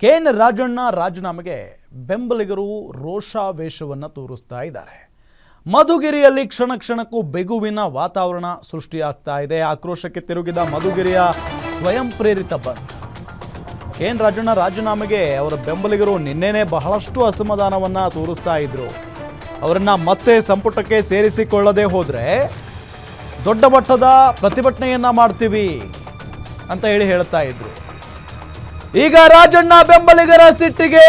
K N Rajanna ರಾಜೀನಾಮೆಗೆ ಬೆಂಬಲಿಗರು ರೋಷಾವೇಶವನ್ನು ತೋರಿಸ್ತಾ ಇದ್ದಾರೆ. ಮಧುಗಿರಿಯಲ್ಲಿ ಕ್ಷಣ ಕ್ಷಣಕ್ಕೂ ಬೆಗುವಿನ ವಾತಾವರಣ ಸೃಷ್ಟಿಯಾಗ್ತಾ ಇದೆ. ಆಕ್ರೋಶಕ್ಕೆ ತಿರುಗಿದ ಮಧುಗಿರಿಯ ಸ್ವಯಂ ಪ್ರೇರಿತ ಬಂದ್. ಕೆಎನ್ ರಾಜಣ್ಣ ರಾಜೀನಾಮೆಗೆ ಅವರ ಬೆಂಬಲಿಗರು ನಿನ್ನೆನೇ ಬಹಳಷ್ಟು ಅಸಮಾಧಾನವನ್ನು ತೋರಿಸ್ತಾ ಇದ್ರು. ಅವರನ್ನ ಮತ್ತೆ ಸಂಪುಟಕ್ಕೆ ಸೇರಿಸಿಕೊಳ್ಳದೆ ಹೋದರೆ ದೊಡ್ಡ ಮಟ್ಟದ ಪ್ರತಿಭಟನೆಯನ್ನ ಮಾಡ್ತೀವಿ ಅಂತ ಹೇಳ್ತಾ ಇದ್ರು. ಈಗ ರಾಜಣ್ಣ ಬೆಂಬಲಿಗರ ಸಿಟ್ಟಿಗೆ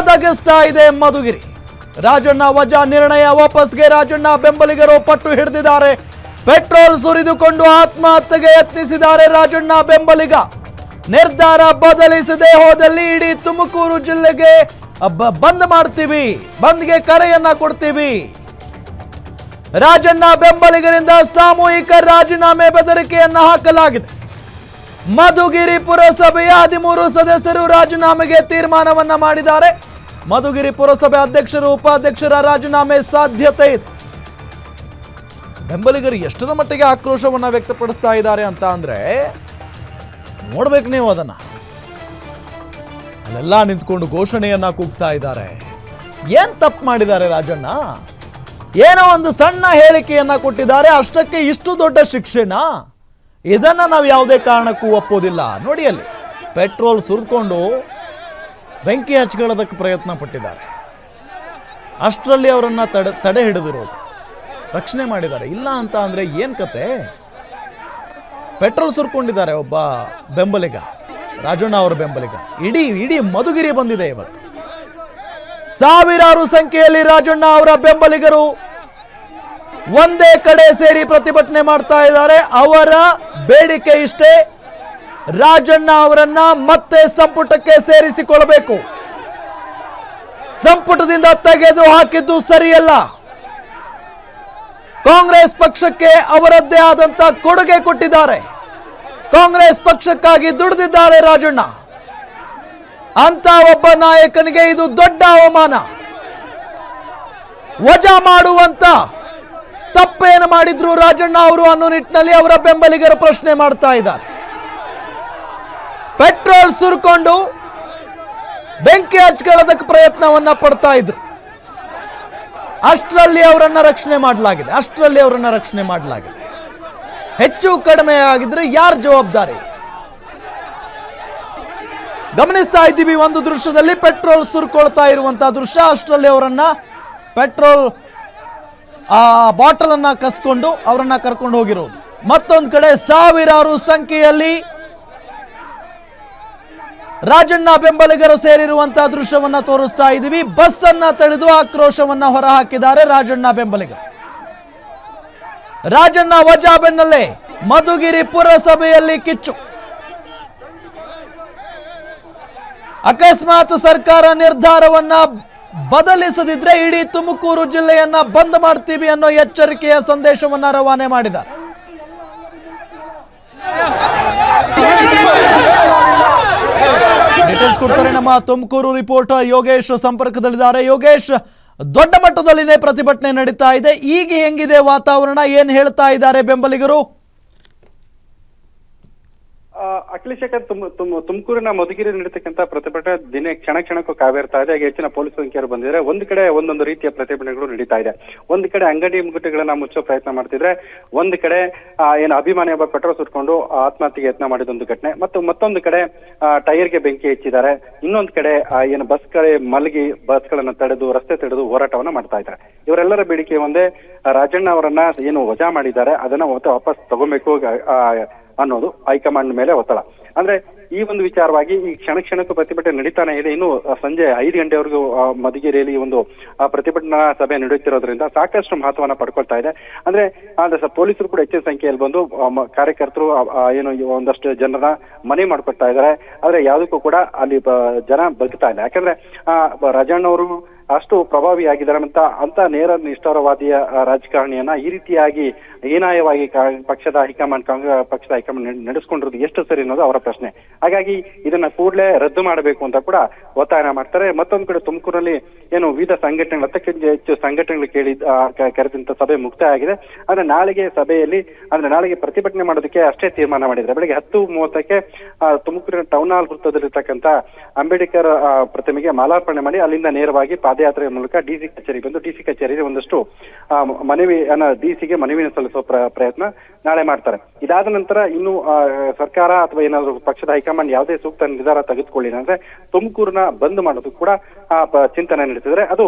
ಧಗಿಸ್ತಾ ಇದೆ ಮಧುಗಿರಿ. ರಾಜಣ್ಣ ವಜಾ ನಿರ್ಣಯ ವಾಪಸ್ಗೆ ರಾಜಣ್ಣ ಬೆಂಬಲಿಗರು ಪಟ್ಟು ಹಿಡಿದಿದ್ದಾರೆ. ಪೆಟ್ರೋಲ್ ಸುರಿದುಕೊಂಡು ಆತ್ಮಹತ್ಯೆಗೆ ಯತ್ನಿಸಿದ್ದಾರೆ ರಾಜಣ್ಣ ಬೆಂಬಲಿಗ. ನಿರ್ಧಾರ ಬದಲಿಸದೆ ಹೋದಲ್ಲಿ ಇಡೀ ತುಮಕೂರು ಜಿಲ್ಲೆಗೆ ಬಂದ್ ಮಾಡ್ತೀವಿ, ಬಂದ್ಗೆ ಕರೆಯನ್ನ ಕೊಡ್ತೀವಿ. ರಾಜಣ್ಣ ಬೆಂಬಲಿಗರಿಂದ ಸಾಮೂಹಿಕ ರಾಜೀನಾಮೆ ಬೆದರಿಕೆಯನ್ನ ಹಾಕಲಾಗಿದೆ. ಮಧುಗಿರಿ ಪುರಸಭೆಯ 13 ಸದಸ್ಯರು ರಾಜೀನಾಮೆಗೆ ತೀರ್ಮಾನವನ್ನ ಮಾಡಿದ್ದಾರೆ. ಮಧುಗಿರಿ ಪುರಸಭೆ ಅಧ್ಯಕ್ಷರು ಉಪಾಧ್ಯಕ್ಷರ ರಾಜೀನಾಮೆ ಸಾಧ್ಯತೆ ಇದೆ. ಬೆಂಬಲಿಗರು ಎಷ್ಟರ ಮಟ್ಟಿಗೆ ಆಕ್ರೋಶವನ್ನ ವ್ಯಕ್ತಪಡಿಸ್ತಾ ಇದ್ದಾರೆ ಅಂತ ಅಂದ್ರೆ ನೋಡ್ಬೇಕು ನೀವು ಅದನ್ನ. ಅಲ್ಲೆಲ್ಲ ನಿಂತ್ಕೊಂಡು ಘೋಷಣೆಯನ್ನ ಕೂಗ್ತಾ ಇದ್ದಾರೆ. ಏನ್ ತಪ್ಪು ಮಾಡಿದ್ದಾರೆ ರಾಜಣ್ಣ? ಏನೋ ಒಂದು ಸಣ್ಣ ಹೇಳಿಕೆಯನ್ನ ಕೊಟ್ಟಿದ್ದಾರೆ, ಅಷ್ಟಕ್ಕೆ ಇಷ್ಟು ದೊಡ್ಡ ಶಿಕ್ಷೆನಾ? ಇದನ್ನ ನಾವು ಯಾವುದೇ ಕಾರಣಕ್ಕೂ ಒಪ್ಪೋದಿಲ್ಲ. ನೋಡಿ, ಅಲ್ಲಿ ಪೆಟ್ರೋಲ್ ಸುರಿದುಕೊಂಡು ಬೆಂಕಿ ಹಚ್ಕೊಳ್ಳೋದಕ್ಕೆ ಪ್ರಯತ್ನ ಪಟ್ಟಿದ್ದಾರೆ. ಅಷ್ಟರಲ್ಲಿ ಅವರನ್ನ ತಡೆ ಹಿಡಿದಿರೋದು, ರಕ್ಷಣೆ ಮಾಡಿದ್ದಾರೆ. ಇಲ್ಲ ಅಂತ ಅಂದ್ರೆ ಏನ್ ಕತೆ? ಪೆಟ್ರೋಲ್ ಸುರ್ಕೊಂಡಿದ್ದಾರೆ ಒಬ್ಬ ಬೆಂಬಲಿಗ, ರಾಜಣ್ಣ ಅವರ ಬೆಂಬಲಿಗ. ಇಡೀ ಮಧುಗಿರಿ ಬಂದಿದೆ ಇವತ್ತು. ಸಾವಿರಾರು ಸಂಖ್ಯೆಯಲ್ಲಿ ರಾಜಣ್ಣ ಅವರ ಬೆಂಬಲಿಗರು ಒಂದೇ ಕಡೆ ಸೇರಿ ಪ್ರತಿಭಟನೆ ಮಾಡ್ತಾ ಇದ್ದಾರೆ. ಅವರ ಬೇಡಿಕೆ ಇಷ್ಟೇ, ರಾಜಣ್ಣ ಅವರನ್ನ ಮತ್ತೆ ಸಂಪುಟಕ್ಕೆ ಸೇರಿಸಿಕೊಳ್ಳಬೇಕು. ಸಂಪುಟದಿಂದ ತೆಗೆದು ಹಾಕಿದ್ದು ಸರಿಯಲ್ಲ. ಕಾಂಗ್ರೆಸ್ ಪಕ್ಷಕ್ಕೆ ಅವರದ್ದೇ ಆದಂತ ಕೊಡುಗೆ ಕೊಟ್ಟಿದ್ದಾರೆ. ಕಾಂಗ್ರೆಸ್ ಪಕ್ಷಕ್ಕಾಗಿ ದುಡಿದಿದ್ದಾರೆ ರಾಜಣ್ಣ. ಅಂತ ಒಬ್ಬ ನಾಯಕನಿಗೆ ಇದು ದೊಡ್ಡ ಅವಮಾನ. ವಜಾ ಮಾಡುವಂತ ತಪ್ಪೇನು ಮಾಡಿದ್ರು ರಾಜಣ್ಣ ಅವರು ಅನ್ನೋ ನಿಟ್ಟಿನಲ್ಲಿ ಅವರ ಬೆಂಬಲಿಗರ ಪ್ರಶ್ನೆ ಮಾಡ್ತಾ ಇದ್ದಾರೆ. ಪೆಟ್ರೋಲ್ ಸುರ್ಕೊಂಡು ಬೆಂಕಿ ಹಚ್ಕೊಳ್ಳೋದಕ್ಕೆ ಪ್ರಯತ್ನವನ್ನ ಪಡ್ತಾ ಇದ್ರು. ಅಷ್ಟರಲ್ಲಿ ಅವರನ್ನ ರಕ್ಷಣೆ ಮಾಡಲಾಗಿದೆ. ಹೆಚ್ಚು ಕಡಿಮೆ ಆಗಿದ್ರೆ ಯಾರು ಜವಾಬ್ದಾರಿ? ಗಮನಿಸ್ತಾ ಇದ್ದೀವಿ ಒಂದು ದೃಶ್ಯದಲ್ಲಿ ಪೆಟ್ರೋಲ್ ಸುರ್ಕೊಳ್ತಾ ಇರುವಂತಹ ದೃಶ್ಯ. ಅಷ್ಟರಲ್ಲಿ ಅವರನ್ನ ಪೆಟ್ರೋಲ್ ಬಾಟಲ್ ಅನ್ನ ಕಸ್ಕೊಂಡು ಅವರನ್ನ ಕರ್ಕೊಂಡು ಹೋಗಿರೋದು. ಮತ್ತೊಂದು ಕಡೆ ಸಾವಿರಾರು ಸಂಖ್ಯೆಯಲ್ಲಿ ರಾಜಣ್ಣ ಬೆಂಬಲಿಗರು ಸೇರಿರುವಂತಹ ದೃಶ್ಯವನ್ನ ತೋರಿಸ್ತಾ ಇದ್ದೀವಿ. ಬಸ್ ಅನ್ನ ತಡೆದು ಆಕ್ರೋಶವನ್ನ ಹೊರಹಾಕಿದ್ದಾರೆ ರಾಜಣ್ಣ ಬೆಂಬಲಿಗರು. ರಾಜಣ್ಣ ವಜಾ ಬೆನ್ನಲ್ಲೇ ಮಧುಗಿರಿ ಪುರಸಭೆಯಲ್ಲಿ ಕಿಚ್ಚು. ಅಕಸ್ಮಾತ್ ಸರ್ಕಾರ ನಿರ್ಧಾರವನ್ನ ಬದಲಿಸದಿದ್ರೆ ಇಡೀ ತುಮಕೂರು ಜಿಲ್ಲೆಯನ್ನ ಬಂದ್ ಮಾಡ್ತೀವಿ ಅನ್ನೋ ಎಚ್ಚರಿಕೆಯ ಸಂದೇಶವನ್ನ ರವಾನೆ ಮಾಡಿದ್ದಾರೆ. ಡೀಟೇಲ್ಸ್ ಕೊಡ್ತಾರೆ ನಮ್ಮ ತುಮಕೂರು ರಿಪೋರ್ಟರ್ ಯೋಗೇಶ್ ಸಂಪರ್ಕದಲ್ಲಿದ್ದಾರೆ. ಯೋಗೇಶ್, ದೊಡ್ಡ ಮಟ್ಟದಲ್ಲಿನೇ ಪ್ರತಿಭಟನೆ ನಡೀತಾ ಇದೆ. ಈಗ ಹೆಂಗಿದೆ ವಾತಾವರಣ? ಏನ್ ಹೇಳ್ತಾ ಇದ್ದಾರೆ ಬೆಂಬಲಿಗರು? ಅಖಿಲೇಶ್, ತುಮಕೂರಿನ ಮಧುಗಿರಿ ನಡೀತಕ್ಕಂಥ ಪ್ರತಿಭಟನೆ ಕ್ಷಣ ಕ್ಷಣಕ್ಕೂ ಕಾವೇರ್ತಾ ಇದೆ. ಹೆಚ್ಚಿನ ಪೊಲೀಸ್ ಸಂಖ್ಯೆಯರು ಬಂದಿದ್ದಾರೆ. ಒಂದು ಕಡೆ ಒಂದೊಂದು ರೀತಿಯ ಪ್ರತಿಭಟನೆಗಳು ನಡೀತಾ ಇದೆ. ಒಂದು ಕಡೆ ಅಂಗಡಿ ಮುಗ್ಗಟ್ಟುಗಳನ್ನ ಮುಚ್ಚೋ ಪ್ರಯತ್ನ ಮಾಡ್ತಿದ್ರೆ, ಒಂದು ಕಡೆ ಏನು ಅಭಿಮಾನಿ ಒಬ್ಬ ಪೆಟ್ರೋಲ್ ಸುಟ್ಕೊಂಡು ಆತ್ಮಹತ್ಯೆಗೆ ಯತ್ನ ಮಾಡಿದೊಂದು ಘಟನೆ, ಮತ್ತೊಂದು ಕಡೆ ಟೈರ್ಗೆ ಬೆಂಕಿ ಹೆಚ್ಚಿದ್ದಾರೆ. ಇನ್ನೊಂದು ಕಡೆ ಏನು ಬಸ್ಗಳೇ ಮಲಗಿ ಬಸ್ಗಳನ್ನ ತಡೆದು ರಸ್ತೆ ತಡೆದು ಹೋರಾಟವನ್ನ ಮಾಡ್ತಾ ಇದ್ದಾರೆ. ಇವರೆಲ್ಲರ ಬೇಡಿಕೆ ಒಂದೇ, ರಾಜಣ್ಣ ಅವರನ್ನ ಏನು ವಜಾ ಮಾಡಿದ್ದಾರೆ ಅದನ್ನ ವಾಪಸ್ ತಗೋಬೇಕು ಅನ್ನೋದು ಹೈಕಮಾಂಡ್ ಮೇಲೆ ಒತ್ತಡ. ಅಂದ್ರೆ ಈ ಒಂದು ವಿಚಾರವಾಗಿ ಈ ಕ್ಷಣಕ್ಕೂ ಪ್ರತಿಭಟನೆ ನಡೀತಾನೆ ಇದೆ. ಇನ್ನು ಸಂಜೆ 5 ಗಂಟೆವರೆಗೂ ಮಧುಗಿರಿಯಲ್ಲಿ ಒಂದು ಪ್ರತಿಭಟನಾ ಸಭೆ ನಡೆಯುತ್ತಿರೋದ್ರಿಂದ ಸಾಕಷ್ಟು ಮಹತ್ವವನ್ನ ಪಡ್ಕೊಳ್ತಾ ಇದೆ. ಅಂದ್ರೆ ಪೊಲೀಸರು ಕೂಡ ಹೆಚ್ಚಿನ ಸಂಖ್ಯೆಯಲ್ಲಿ ಬಂದು ಕಾರ್ಯಕರ್ತರು ಏನು ಒಂದಷ್ಟು ಜನರನ್ನ ಮನೆ ಮಾಡ್ಕೊಳ್ತಾ ಇದ್ದಾರೆ. ಆದ್ರೆ ಯಾವುದಕ್ಕೂ ಕೂಡ ಅಲ್ಲಿ ಜನ ಬದುಕ್ತಾ ಇಲ್ಲ. ಯಾಕಂದ್ರೆ ರಾಜಣ್ಣ ಅವರು ಅಷ್ಟು ಪ್ರಭಾವಿಯಾಗಿದ್ದಾರೆ ಅಂತ ನೇರ ನಿಷ್ಠಾರವಾದಿಯ ರಾಜಕಾರಣಿಯನ್ನ ಈ ರೀತಿಯಾಗಿ ಹೀನಾಯವಾಗಿ ಪಕ್ಷದ ಹೈಕಮಾಂಡ್ ಕಾಂಗ್ರೆಸ್ ಪಕ್ಷದ ಹೈಕಮಾಂಡ್ ನಡೆಸ್ಕೊಂಡಿರೋದು ಎಷ್ಟು ಸರಿ ಅನ್ನೋದು ಅವರ ಪ್ರಶ್ನೆ. ಹಾಗಾಗಿ ಇದನ್ನ ಕೂಡಲೇ ರದ್ದು ಮಾಡಬೇಕು ಅಂತ ಕೂಡ ಒತ್ತಾಯ ಮಾಡ್ತಾರೆ. ಮತ್ತೊಂದು ಕಡೆ ತುಮಕೂರಲ್ಲಿ ಏನು ವಿವಿಧ ಸಂಘಟನೆಗಳು 10ಕ್ಕಿಂತ ಹೆಚ್ಚು ಸಂಘಟನೆಗಳು ಕರೆದಂತ ಸಭೆ ಮುಕ್ತಾಯ ಆಗಿದೆ. ಅಂದ್ರೆ ನಾಳೆಗೆ ಸಭೆಯಲ್ಲಿ ನಾಳೆಗೆ ಪ್ರತಿಭಟನೆ ಮಾಡೋದಕ್ಕೆ ಅಷ್ಟೇ ತೀರ್ಮಾನ ಮಾಡಿದ್ರೆ. ಬೆಳಗ್ಗೆ 10:30ಕ್ಕೆ ತುಮಕೂರಿನ ಟೌನ್ ಹಾಲ್ ವೃತ್ತದಲ್ಲಿರ್ತಕ್ಕಂಥ ಅಂಬೇಡ್ಕರ್ ಪ್ರತಿಮೆಗೆ ಮಾಲಾರ್ಪಣೆ ಮಾಡಿ ಅಲ್ಲಿಂದ ನೇರವಾಗಿ ಪಾದಯಾತ್ರೆ ಮೂಲಕ ಡಿಸಿ ಕಚೇರಿ ಬಂದು ಡಿಸಿ ಕಚೇರಿಗೆ ಒಂದಷ್ಟು ಡಿಸಿಗೆ ಮನವಿಯನ್ನು ಸಲ್ಲಿಸುವ ಪ್ರಯತ್ನ ನಾಳೆ ಮಾಡ್ತಾರೆ. ಇದಾದ ನಂತರ ಇನ್ನು ಸರ್ಕಾರ ಅಥವಾ ಏನಾದ್ರು ಪಕ್ಷದ ಹೈಕಮಾಂಡ್ ಯಾವುದೇ ಸೂಕ್ತ ನಿರ್ಧಾರ ತೆಗೆದುಕೊಳ್ಳಿ ಅಂದ್ರೆ ತುಮಕೂರಿನ ಬಂದ್ ಮಾಡೋದು ಕೂಡ ಚಿಂತನೆ ನಡೆಸಿದ್ರೆ ಅದು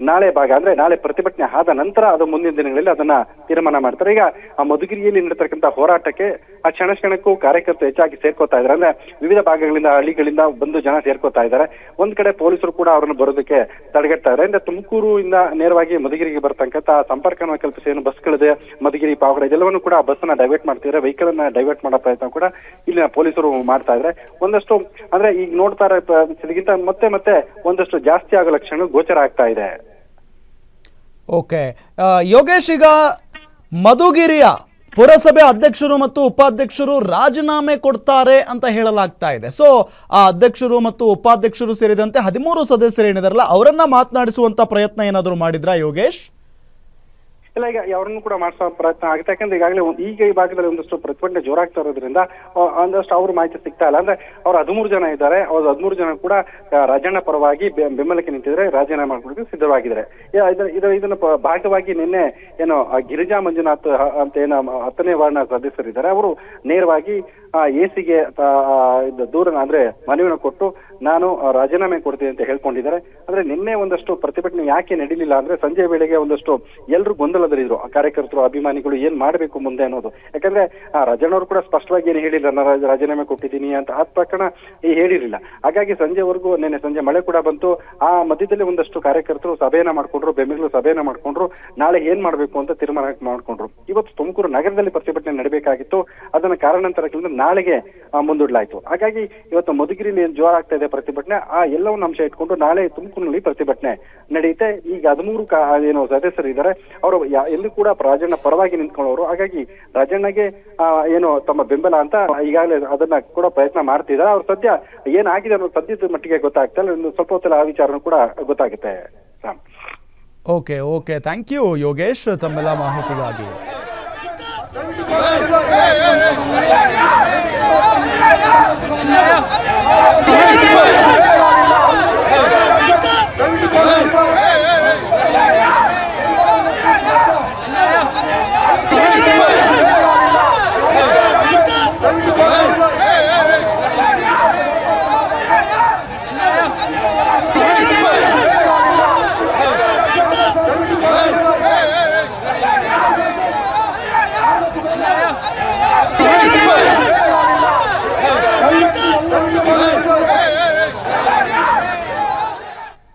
ನಾಳೆ ಭಾಗ ಅಂದ್ರೆ ನಾಳೆ ಪ್ರತಿಭಟನೆ ಆದ ನಂತರ ಅದು ಮುಂದಿನ ದಿನಗಳಲ್ಲಿ ಅದನ್ನ ತೀರ್ಮಾನ ಮಾಡ್ತಾರೆ. ಈಗ ಆ ಮಧುಗಿರಿಯಲ್ಲಿ ನಡೀತಕ್ಕಂಥ ಹೋರಾಟಕ್ಕೆ ಆ ಕ್ಷಣಕ್ಕೂ ಕಾರ್ಯಕರ್ತರು ಹೆಚ್ಚಾಗಿ ಸೇರ್ಕೋತಾ ಇದ್ದಾರೆ. ಅಂದ್ರೆ ವಿವಿಧ ಭಾಗಗಳಿಂದ ಹಳ್ಳಿಗಳಿಂದ ಬಂದು ಜನ ಸೇರ್ಕೋತಾ ಇದ್ದಾರೆ. ಒಂದ್ ಕಡೆ ಪೊಲೀಸರು ಕೂಡ ಅವರನ್ನು ಬರೋದಕ್ಕೆ ತಡೆಗಟ್ತಾ ಇದ್ದಾರೆ. ಅಂದ್ರೆ ತುಮಕೂರು ಇಂದ ನೇರವಾಗಿ ಮಧುಗಿರಿಗೆ ಬರ್ತಕ್ಕಂಥ ಸಂಪರ್ಕವನ್ನು ಕಲ್ಪಿಸಿ ಏನು ಬಸ್ಗಳಿದೆ ಮಧುಗಿರಿ ಪಾವಗಡ ಇದೆಲ್ಲವನ್ನು ಕೂಡ ಬಸ್ ಅನ್ನ ಡೈವರ್ಟ್ ಮಾಡ್ತಿದ್ದಾರೆ. ವೆಹಿಕಲ್ ಅನ್ನ ಡೈವರ್ಟ್ ಮಾಡೋ ಪ್ರಯತ್ನ ಕೂಡ ಇಲ್ಲಿನ ಪೊಲೀಸರು ಮಾಡ್ತಾ ಇದ್ದಾರೆ. ಒಂದಷ್ಟು ಅಂದ್ರೆ ಈಗ ನೋಡ್ತಾ ಇರೋದಕ್ಕಿಂತ ಮತ್ತೆ ಒಂದಷ್ಟು ಜಾಸ್ತಿ ಆಗೋ ಲಕ್ಷಣ ಗೋಚರ ಆಗ್ತಾ ಇದೆ. ಓಕೆ ಯೋಗೇಶ್, ಈಗ ಮಧುಗಿರಿಯ ಪುರಸಭೆ ಅಧ್ಯಕ್ಷರು ಮತ್ತು ಉಪಾಧ್ಯಕ್ಷರು ರಾಜೀನಾಮೆ ಕೊಡ್ತಾರೆ ಅಂತ ಹೇಳಲಾಗ್ತಾ ಇದೆ. ಸೊ ಆ ಅಧ್ಯಕ್ಷರು ಮತ್ತು ಉಪಾಧ್ಯಕ್ಷರು ಸೇರಿದಂತೆ 13 ಸದಸ್ಯರು ಏನಿದಾರಲ್ಲ ಅವರನ್ನ ಮಾತನಾಡಿಸುವಂತ ಪ್ರಯತ್ನ ಏನಾದರೂ ಮಾಡಿದ್ರಾ ಯೋಗೇಶ್? ಇಲ್ಲ, ಈಗ ಅವರನ್ನು ಕೂಡ ಮಾಡಿಸೋ ಪ್ರಯತ್ನ ಆಗುತ್ತೆ. ಯಾಕಂದ್ರೆ ಈಗಾಗಲೇ ಈಗ ಈ ಭಾಗದಲ್ಲಿ ಒಂದಷ್ಟು ಪ್ರತಿಭಟನೆ ಜೋರಾಗ್ತಾ ಇರೋದ್ರಿಂದ ಒಂದಷ್ಟು ಅವ್ರ ಮಾಹಿತಿ ಸಿಗ್ತಾ ಇಲ್ಲ. ಅಂದ್ರೆ ಅವ್ರು 13 ಜನ ಇದ್ದಾರೆ. ಅವ್ರು 13 ಜನ ಕೂಡ ರಾಜಣ್ಣ ಪರವಾಗಿ ಬೆಂಬಲಕ್ಕೆ ನಿಂತಿದ್ರೆ ರಾಜೀನಾಮೆ ಮಾಡ್ಕೊಳ್ಳೋಕೆ ಸಿದ್ಧವಾಗಿದ್ದಾರೆ. ಇದನ್ನ ಭಾಗವಾಗಿ ನಿನ್ನೆ ಏನು ಗಿರಿಜಾ ಮಂಜುನಾಥ್ ಅಂತ ಏನು 10ನೇ ವಾರ್ಡ್ನ ಸದಸ್ಯರಿದ್ದಾರೆ ಅವರು ನೇರವಾಗಿ ಎಸಿಗೆ ದೂರನ ಅಂದ್ರೆ ಮನವಿನ ಕೊಟ್ಟು ನಾನು ರಾಜೀನಾಮೆ ಕೊಡ್ತೀನಿ ಅಂತ ಹೇಳ್ಕೊಂಡಿದ್ದಾರೆ. ಅಂದ್ರೆ ನಿನ್ನೆ ಒಂದಷ್ಟು ಪ್ರತಿಭಟನೆ ಯಾಕೆ ನಡೀಲಿಲ್ಲ ಅಂದ್ರೆ ಸಂಜೆ ವೇಳೆಗೆ ಒಂದಷ್ಟು ಎಲ್ಲರೂ ಗೊಂದಲದಲ್ಲಿದ್ರು, ಕಾರ್ಯಕರ್ತರು ಅಭಿಮಾನಿಗಳು ಏನ್ ಮಾಡ್ಬೇಕು ಮುಂದೆ ಅನ್ನೋದು. ಯಾಕಂದ್ರೆ ರಾಜಣ್ಣವರು ಕೂಡ ಸ್ಪಷ್ಟವಾಗಿ ಏನು ಹೇಳಿಲ್ಲ, ನಾನು ರಾಜೀನಾಮೆ ಕೊಟ್ಟಿದ್ದೀನಿ ಅಂತ ಆ ಪ್ರಕರಣ ಹೇಳಿರಲಿಲ್ಲ. ಹಾಗಾಗಿ ಸಂಜೆವರೆಗೂ ನಿನ್ನೆ ಸಂಜೆ ಮಳೆ ಕೂಡ ಬಂತು. ಆ ಮಧ್ಯದಲ್ಲಿ ಒಂದಷ್ಟು ಕಾರ್ಯಕರ್ತರು ಸಭೆಯನ್ನ ಮಾಡ್ಕೊಂಡ್ರು, ಬೆಂಬಲಿಗರು ಸಭೆಯನ್ನ ಮಾಡ್ಕೊಂಡ್ರು, ನಾಳೆ ಏನ್ ಮಾಡ್ಬೇಕು ಅಂತ ತೀರ್ಮಾನ ಮಾಡ್ಕೊಂಡ್ರು. ಇವತ್ತು ತುಮಕೂರು ನಗರದಲ್ಲಿ ಪ್ರತಿಭಟನೆ ನಡೀಬೇಕಾಗಿತ್ತು, ಅದನ್ನ ಕಾರಣಾಂತರಗಳಿಂದ ನಾಳೆಗೆ ಮುಂದೂಡಲಾಯಿತು. ಹಾಗಾಗಿ ಇವತ್ತು ಮಧುಗಿರಿಯಲ್ಲಿ ಏನ್ ಜೋರ ಆಗ್ತಾ ಇದೆ ಪ್ರತಿಭಟನೆ, ಆ ಎಲ್ಲವನ್ನ ಅಂಶ ಇಟ್ಕೊಂಡು ನಾಳೆ ತುಮಕೂರಿನಲ್ಲಿ ಪ್ರತಿಭಟನೆ ನಡೆಯುತ್ತೆ. ಈಗ 13 ಏನು ಸದಸ್ಯರು ಇದ್ದಾರೆ ಅವರು ಎಂದು ಕೂಡ ರಾಜಣ್ಣ ಪರವಾಗಿ ನಿಂತ್ಕೊಳ್ಳೋರು. ಹಾಗಾಗಿ ರಾಜಣ್ಣಗೆ ಏನು ತಮ್ಮ ಬೆಂಬಲ ಅಂತ ಈಗಾಗಲೇ ಅದನ್ನ ಕೂಡ ಪ್ರಯತ್ನ ಮಾಡ್ತಿದ್ದಾರೆ. ಅವ್ರು ಸದ್ಯ ಏನಾಗಿದೆ ಅನ್ನೋ ಸದ್ಯದ ಮಟ್ಟಿಗೆ ಗೊತ್ತಾಗ್ತಾ ಇಲ್ಲ. ಇನ್ನು ಸ್ವಲ್ಪ ಹೊತ್ತಲ್ಲಿ ಆ ವಿಚಾರನೂ ಕೂಡ ಗೊತ್ತಾಗುತ್ತೆ. ಓಕೆ ಥ್ಯಾಂಕ್ ಯು ಯೋಗೇಶ್ ತಮ್ಮೆಲ್ಲ ಮಾಹಿತಿಗಾಗಿ. Hey!